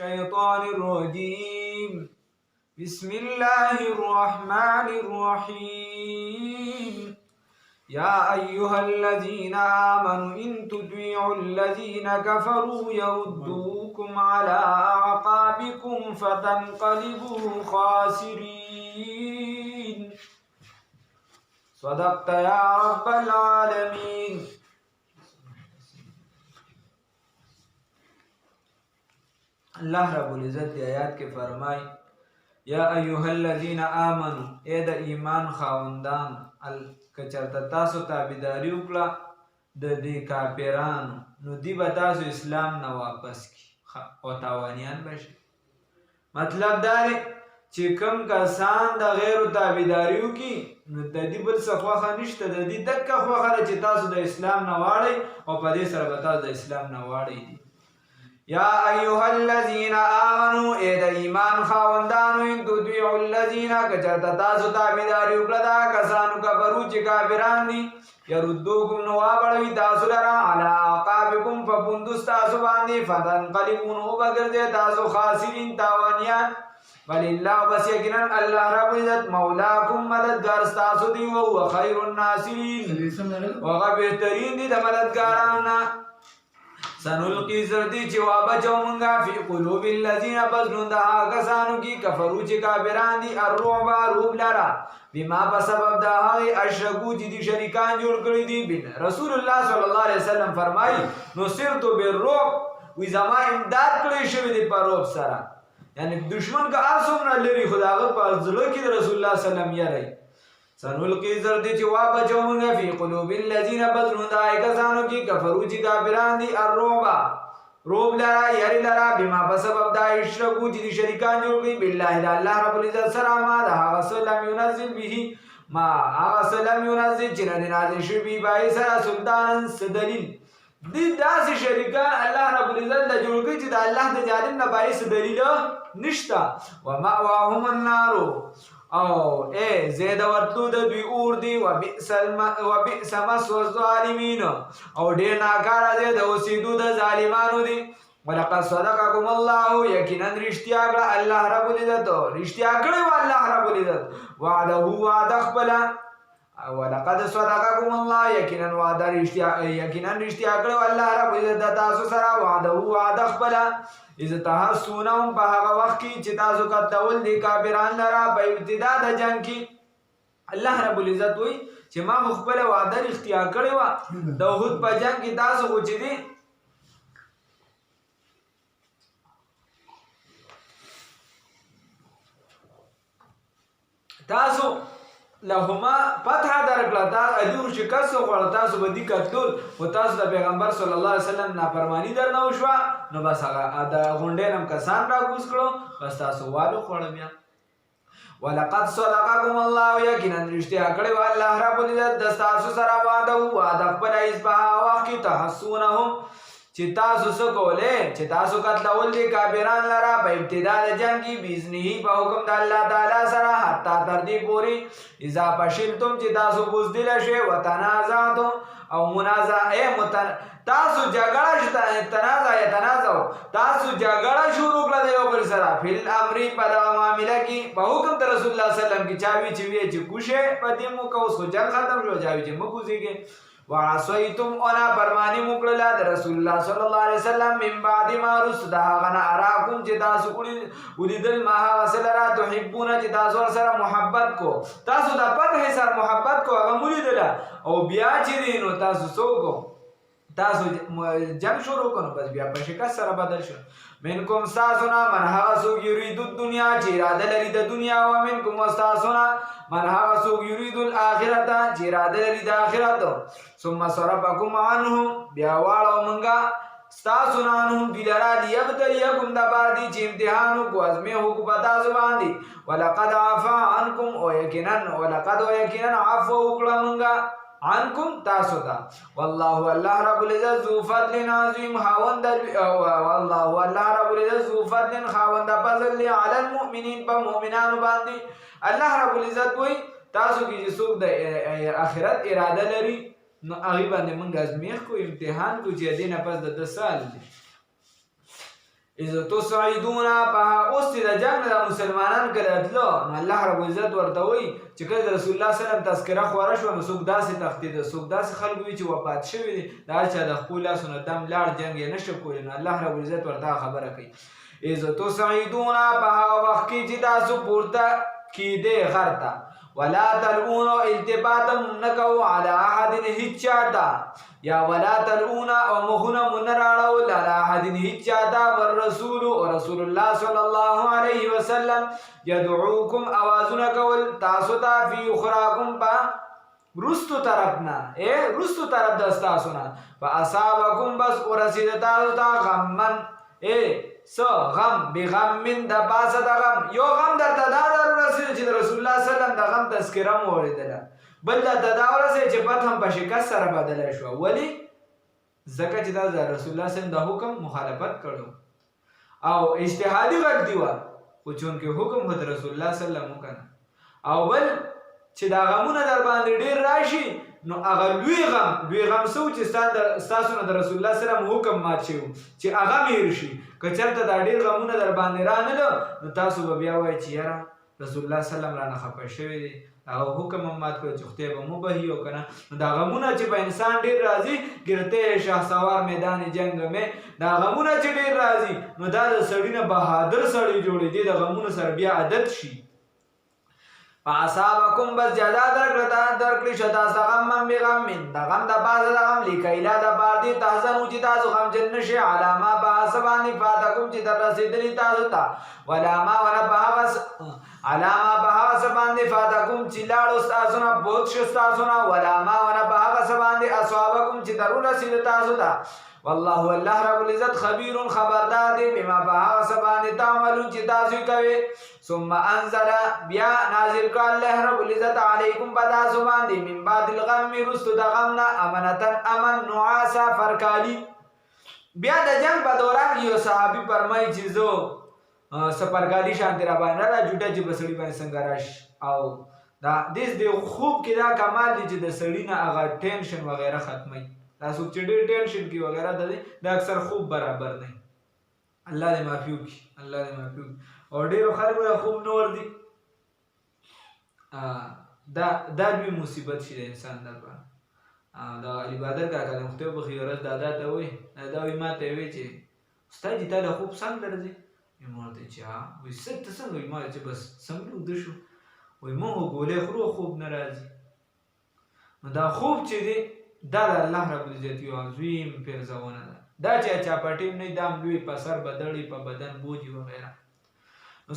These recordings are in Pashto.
الشيطان الرجيم بسم الله الرحمن الرحيم يا أيها الذين آمنوا إن تطيعوا الذين كفروا يردوكم على أعقابكم فتنقلبوا خاسرين صدقت يا رب العالمين. اللہ رب العزت دی آیات کے فرمائی یا ایها الذین آمنوا اے د ایمان خاوندان کچرته تاسو تابعداري وکړه د دې کافرانو نو دی به تاسو اسلام نه واپس کی او تاوانیان بشي. مطلب دا دی چې کوم کسان د غیرو تابعداري وکړي نو د دې بل څه خوښه نشته، د دې دکه خوښه ده چې تاسو د اسلام نه واړئ او په دې سره به تاسو د اسلام نه واړئ دي. یا ایها الذین آمنوا اے د ایمان خاوندانو ان تطیعوا الذین کچرته تاسو تابعداري وکړه دا کسانو کفرو چې کافران دي یردوکم نو واړوي تاسو لره علی اعقابکم په پوندو ستاسو باندې فتنقلبوا نو وګرځئ تاسو خاسرین تاوانیان. ولله بس یقینا الله رب العزت مولاکم مددگار ستاسو دی او هو خیر الناصرین وغه بهترین دی د مددګارانو. سنلقی زردی چې وابچو منگا فی قلوب الذین بزنون دا کسانو کی کفرو چې کافران دی الرعب روب لرا بما بسبب دا هغه اشرکو چې دی شریکان جوړ کړی دی. رسول الله صلی الله علیه وسلم فرمایي نصرت بالرعب وی زما امداد کړی شوی دی په رعب سره، یعنی دشمن کا آسومره لري خداغه په ځلو کې رسول الله صلی الله علیه وسلم یری. سنلقی زردی چې وابچو منگا فی قلوب الذین بزنون دا کسانو کی کفرو چې کافران دی الرعب روب لرا یری لرا بما بسبب دا اشرکو چې دی شریکان جوړ کړي بالله دا الله رب العزت سره ما دا هغه سلام ينزل به ما هغه سلام ينزل چې نه نازل شي به بای سره سلطان دلیل دی داسې شریکان الله رب العزت د جوړ کړي چې د الله د جانب نه بای دلیل نشتا. و مأواهم النار او اے زید ورتلو د دوی اور دی و بئس مثوى الظالمین او ډیر ناکاره دی د اوسېدو د ظالمانو دی. ولقد صدقكم الله یقینا رښتیا کړه الله رب العزت رښتیا کړی و الله رب العزت وعده وعده خپل. ولقد صدقكم الله یقینا وعده رښتیا کړی و الله رب العزت تاسو سره وعده وعده خپل. اذا تحسونهم په هغه وخت کې چې تاسو قتلول دي کافران لرا په ابتدا د جنگ کې الله رب العزت وایي چې ما خپل وعده اختیار کړی و د احد په جنگ کې تاسو خو چې دي تاسو لهما فتح درکړه تاسو ادور شکست وکړه تاسو به دي قتل او تاسو د پیغمبر صلی الله علیه وسلم نافرمانی درنه وشوه نو بس هغه د غونډې نم کسان را کوز کړو بس تاسو والو خوړ بیا. ولقد صدقكم الله یقینا رښتیا کړی و الله رب العزت د تاسو سره وعده خپل ایز په وخت کې تحسونهم چې تاسو څه کولې چې تاسو قتلول دي کافران لرا په ابتدا د جنگ کې باذنه په حکم د الله تعالی سره حتی تر دې پورې اذا فشلتم چې تاسو بوزدل شئ وتنازعتم او منازعه تاسو جګړه شته تنازع تاسو جګړه شروع کړل یو بل سره فل امر په معاملې کې په حکم د رسول الله صلی الله علیه وسلم کې چاوي چې وی چې کوشه په دې مو کو سو جنگ ختم شو چاوي چې مو کوزيږي وعصيتم انا فرمانی مکړه د رسول الله صلی الله علیه وسلم من بعد ما رسد غنا اراکم چې تاسو ولیدل ما وسلرا تحبون چې تاسو سره محبت کو تاسو د پته سره محبت کو هغه ولیدل او بیا چې نو تاسو سوګو تاسو جنگ شروع کړو بس بیا په شکست سره بدل شو. منکم استاسنا من هغه سوق یرید الدنیا چې اراده لري د دنیا او منکم استاسنا من هغه سوق یرید الاخرت چې اراده لري د آخرت. ثم صرفكم عنهم بیا واړو منګه استاسنا عنهم بلرا لیبتلیکم د باندې چې امتحان کو ازمه هو کو پتا زباندي. ولقد عفا عنكم او یقینا عفو وکړه منګه عنكم تاسو دا والله الله رب العزت ذو فضل عظیم خاوند والله الله رب العزت ذو فضل خاوند فضل علی المؤمنین په مؤمنانو باندې. الله رب العزت وای تاسو کې چې څوک د آخرت اراده لري نو هغه باندې موږ ازمیخ کو امتحان کو چې دینه پس د 10 سال اذ تصعدون اوس چې د جنگ د مسلمانان کله تلو نو الله رب العزت ورته وایي چې کله د رسول الله صلی الله علیه وسلم تذکره خوره شوه نو څوک داسې تښتېده څوک داسې خلک وي چې وفات شوي دي د هر چا د خپلو لاسو نه دم لاړ جنګ یې نشو کولی نو الله رب العزت ورته خبره کوي اذ تصعدون په هغه وخت کې چې تاسو پورته کیدې غر ته ولا تلؤون التفات نکو على احد هیچ چاته یا ولا تلؤون او مخونه منراړو على احد هیچ چاته والرسول او رسول الله صلی الله علیه وسلم يدعوكم اوازونه کول تاسو ته فی اخراکم په رستو طرفنا رستو طرف د تاسو نه فاصابکم بس ورسید تاسو ته غمن سو غم بغم د پاسه د غم یو غم درته دا ورسید چې رسول الله صلی الله علیه وسلم د غم تذکره مو اوریدله بل درته دا ورسید چې پته هم په شکست سره بدله شوه ولې ځکه چې دا د رسول الله صلی الله علیه وسلم د حکم مخالفت کړو او اجتهادي غلطي وه خو چونکې حکم خو د رسول الله صلی الله علیه وسلم وکړه او بل چې دا غمونه در باندې ډېر راشي نو هغه لوی غم سو چې ستاسو نه د رسول الله صلی الله علیه وسلم حکم مات شوی چې هغه مې هېر شي که چېرته دا ډېر غمونه در باندې رانهله نو تاسو به بیا وایئ چې یاره رسول الله صلی الله علیه وسلم رانه خفه شوی دی هغه حکم هم مات کړی چې خدای به مو بهي او که نه نو دا غمونه چې په انسان ډېر راځي ګرته شهسوار میدان جنگ مې دا غمونه چې ډېر راځي نو دا د سړي نه بهادر سړی جوړېږي د غمونو سره بیا عادت شي فاصابکم بس جزا درکړی شو تاسو غم بغم د غم د پاسه د غم لیکیلا د باندې تحزنو چې تاسو غمجن نشئ علامه په سبانې فاتکم چې در رسېدلي تاسو ته علامه په هغه څه باندې فاتکم چې لاړو ستاسو نه بوت شو ستاسو نه علامه په هغه څه باندې اصابکم چې در ورسېدو تاسو ته والله الله رب العزت خبیر خبردار دی بما په هغه څه باندې تعملون چې تاسو کوي ثم انزل بیا نازل کړ الله رب العزت علیکم په تاسو باندې من بعد الغم رستو د غم نه امنتن امن نعاسا فرکالی بیا د جنگ په دوران یو صحابي فرمایي چې زه سفرګاډي شانتي را باندې را جوټه چې بسړي باندې څنګه راشي او دا د خوب کې دا کمال دی چې د سړي نه هغه ټینشن وغیره ختمي تاسو چې ډېر ټینشن کې وغیره د اکثر خوب برابر نه الله دې معافي وکړي الله دې معافي وکړي او ډېرو خلکو د خوب نه ورځي دا لوی مصیبت شي د انسان لپاره دا عبادت کاکا د خدای په خیر دادا ته وایي دا وایي ما ته وایي چې استاد دې تا د خوب څنګه درځي ما ورته چې وایي څه ته څنګه وایي ما چې بس څنګه وده شو وایي ما خو ګولۍ خورو خوب نه راځي نو دا خوب چې دی دا د الله رب العزت یو عظیم پیرزونه ده دا چې چاپټیم نه دام لوی په سر بدړي په بدن بوجي وغیره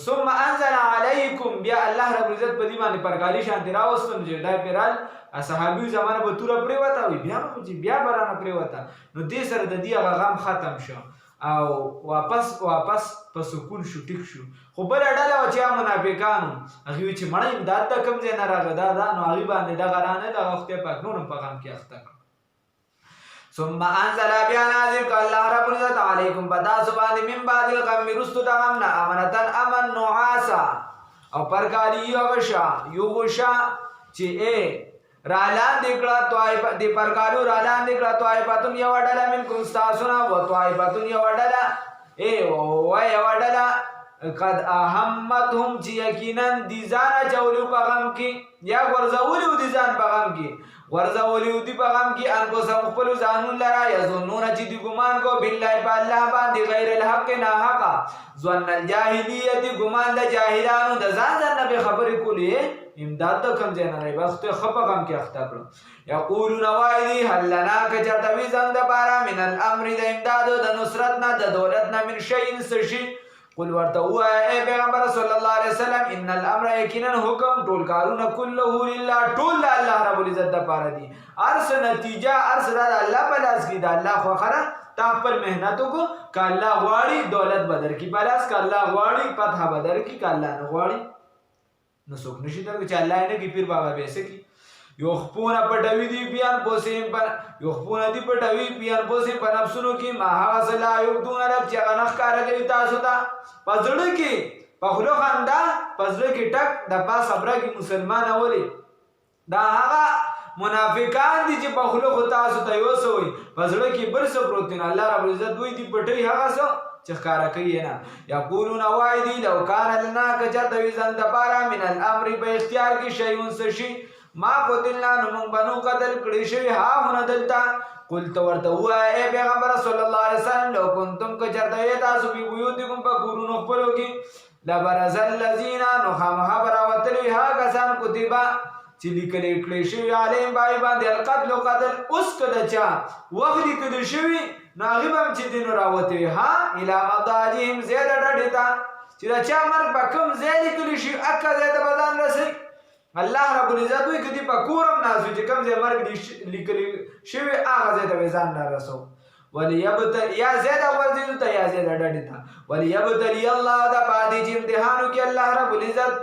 ثم انزل علیکم بیا الله رب العزت په دې باندې پرګالی شانتی راوستم چې دا پیرال صحابي زمانه به تور پرې وتا وي بیا برانه پرې وتا نو دې سره د دې هغه غم ختم شو او واپس په سکون شو ټیک شو خو بل ډله و چې منافقانو هغه چې مړی امداد ته کم ځای نه راغله دا نو هغه باندې دغه رانه د وخت پاک نور په غم کې اخته ثم انزل بیا نازل ک الله رب العزت علیکم بدا سبحان من بعد الغم رستو د غم نه امنتن امن نعاسا او پرکالی یو غشا چې رالان دکړه توای د پرکالو رالان دکړه توای پاتون یو ډله من کوم تاسو نه و توای پاتون یو ډله وای یو ډله قد اهمتهم چې یقینا دي ځان چولو په غم کې یا ورزولو دي ځان په غم کې ورزولو دي په غم کې ان کو سم خپل ځانون لرا یظنون چې دي ګمان کو بالله په الله باندې غیر الحق نه حق ظن الجاهلیت ګمان د جاهلانو د ځان نه به خبرې کولې امداد ته کم ځای نه راي بس ته خپه غم کې اخته کړو یقولون وایدی هل لنا کچرتوی زنګ د بارا من الامر د امداد د نصرت نه د دولت نه من شيء سشي قل ورته وای اے پیغمبر صلی الله علیه وسلم ان الامر یقینا حکم ټول کارونه كله لله ټول الله رب العزت د پاره دي ارس نتیجه ارس د الله په لاس کې د الله خو خره تا خپل مهنتو کو ک الله غواړي دولت بدر کی پلاس ک الله غواړي فتح بدر کی ک الله نه غواړي نو څوک نشي درک چې الله نه کی پیر بابا به سکی یو خپونه پټوي دی بیان پوسیم پر یو خپونه دی پټوي بیان پوسیم پر نفسونو کې ما حاصل یو دون رب چې غنخ کار کوي تاسو ته پزړه کې په خندا پزړه کې ټک د پاس صبره کې مسلمان اولي دا هغه منافقان دي چې په خلو تاسو ته یو سوي پزړه کې برس پروتین الله رب عزت دوی دی پټي هغه چې ښکاره کوي نه. یقولون وایي دي لو کان لنا که چېرته وي زموږ دپاره من الامر په اختیار کې شیون څه شي ما قتلنا نو موږ به نو قتل کړی شوي هاهونه دلته. قل ته ورته ووایه ای پیغمبره صلی الله علیه وسلم لو کنتم که چېرته یې تاسو فی بیوتکم په کورونو خپلو کې لبرز الذین نو خامخا به راوتلي وي هغه کسان کتبه چې لیکلې کړی شوي علیهم باندې باندې القتل قتل. اوس که د چا وخت لیکلی شوي نو هغې به هم چې دي نو راوتې وي ها الی مضاجعهم ځای د ډډې ته چې د چا مرګ په کوم ځای لیکلی شي هغه ځای ته به ځان رسوي. الله رب العزت وایي که دې په کور هم ناست وي چې کوم ځای مرګ لیکلی شوي هغه ځای ته به ځان رارسو. یا ځای د غورځېدو ته یا ځای د ډډې ته. وليبتلي الله دپاره دې چې امتحان وکړي الله رب العزت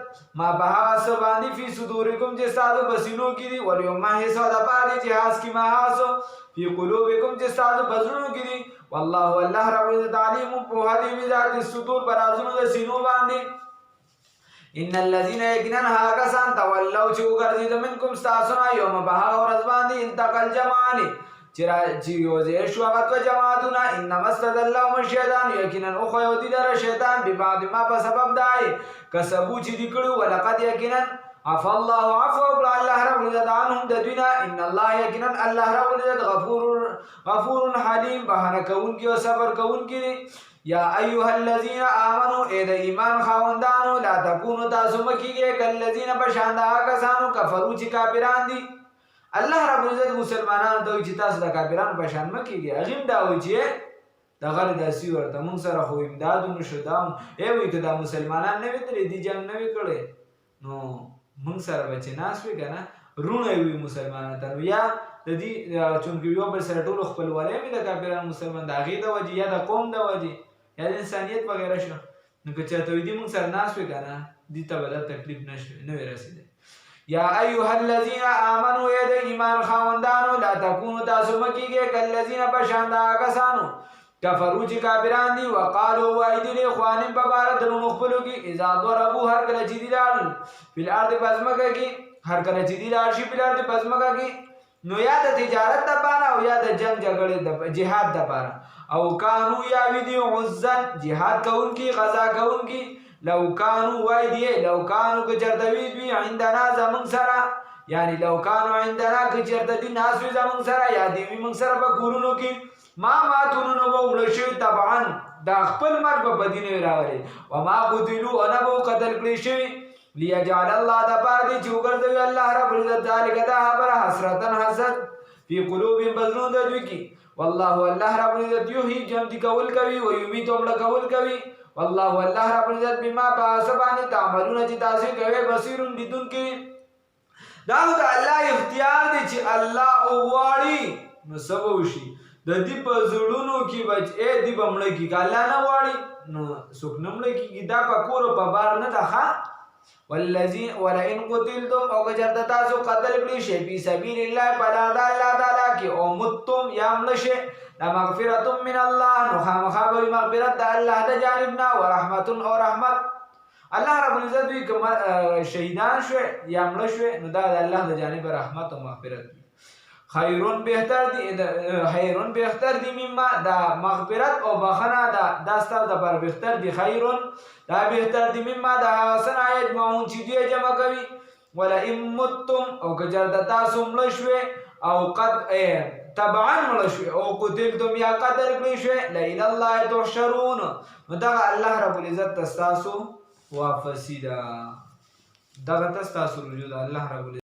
ما په هغه څه باندې فی صدورکم چې ستاسو په سینو کې دي ولیمحص دپاره دې چې حاص کړي ما هغه څه فی قلوبکم چې ستاسو په زړونو کې دي. والله الله رب العزت علیم پوهه دی بذات الصدور په رازونو د سینو باندې. ان الذين یقینا هغه کسان تولوا چې وګرځېده منکم ستاسو نه یوم په هغه ورځ باندې التقى الجمعان چې یو ځای شو هغه دوه جماعتونه انما استدلهم الشیطان یقینا وښیو دي لره شیطان ببعض ما په سبب دای کسبو چې دي کړي ولقد یقینا عفا الله عفو وکړه الله رب العزت عنهم د دوی نه ان الله یقینا الله رب العزت غفور حلیم بهانه کوونکي او صبر کوونکي دی. یا ایها الذین آمنوا ای د ایمان خاوندانو لا تکونو تاسو مه کیږئ کالذین په شان د هغه کسانو کفرو چې کافران دي. الله رب العزت مسلمانانو ته وایي چې تاسو د کافرانو په شان مه کیږئ. هغې هم دا وایي چې دغه داسې ورته موږ سره خو امداد ونشو دا ای وایي که دا مسلمانان نه وي تللی دي جنګ نه وي کړی نو موږ سره به چې ناست وي که نه رونه وي مسلمانانو ته. نو یا د دې چونکې یو بل سره ټولو خپلوالی وي د کافرانو مسلمان د هغې د وجې یا د قوم د وجې یا د انسانیت وغیره شو نو که چېرته وي دي موږ سره ناست وي که نه دې ته به دا تکلیف نه وي رسېدلی. یا ایها الذین آمنوا ای د ایمان خاوندانو لا تکونو تاسو مه کیږئ کالذین په شان د هغه کسانو کفرو چې کافران دي وقالو وایي دي لاخوانهم په باره د وروڼو خپلو کې اذا ضربو هر کله چې دي لاړل فی الارض په ځمکه کې هر کله چې دي لاړ شي فی الارض په ځمکه کې نو یا د تجارت دپاره او یا د جنګ جګړې جهاد دپاره او کانو یا وي دي عزا جهاد کوونکي غزا کوونکي لو کانو وای دی لو کانو که چېرته وي دوی عندنا زموږ سره یعنی لو کانو عندنا که چېرته دي ناست وي زموږ سره یا دي وي موږ سره په کورونو کې ما ماتونو نه به مړه شوي طبعا دا خپل مرګ به په دې نه وي راغلی وما قتلو او نه به قتل کړي شوي لیجعل الله دپاره دې چې وګرځوي الله رب العزت ذلک دا خبره حسرتا حسد فی قلوبهم په زړونو د دوی کې والله الله رب العزت یحیی ژوندي کول کوي ویمیت مړه کول کوي والله الله رب العزت بما باندې تعملون چې تاسو کوي بصیر لیدونکی. دا د الله اختیار دی چې الله وغواړي نو څه به وشي د دې په زړونو کې به دې به مړه کېږي که الله نه غواړي نو څوک نه مړه کېږي. دا په کور او په بار نه ده ښه ولئن قتلتم او که چېرته تاسو قتل کړي شئ فی سبیل الله په لار د الله تعالی کې او متم یا مړه شئ لمغفرة من الله نو خامخا به مغفرت د الله د جانب نه ورحمت او رحمت. الله رب العزت وایي که شهیدان شوې یا مړه شوې نو دا د الله د جانب رحمت او مغفرت وي. خیرون بهتر دی مما دا مغفرت او بخنه دا ستاسو دپاره بهتر دی. خیرون دا بهتر دی مما دا هغه څه نه یجمعون چې دوی جمع کوي. ولئن متم او که چېرته تاسو مړه شوې او قد طبعا مړه شوې او قتلتم یا قتل کړی شوې لإلی الله تحشرون نو دغه الله رب العزت ته ستاسو واپسي ده دغه ته ستاسو رجوع ده الله رب العزت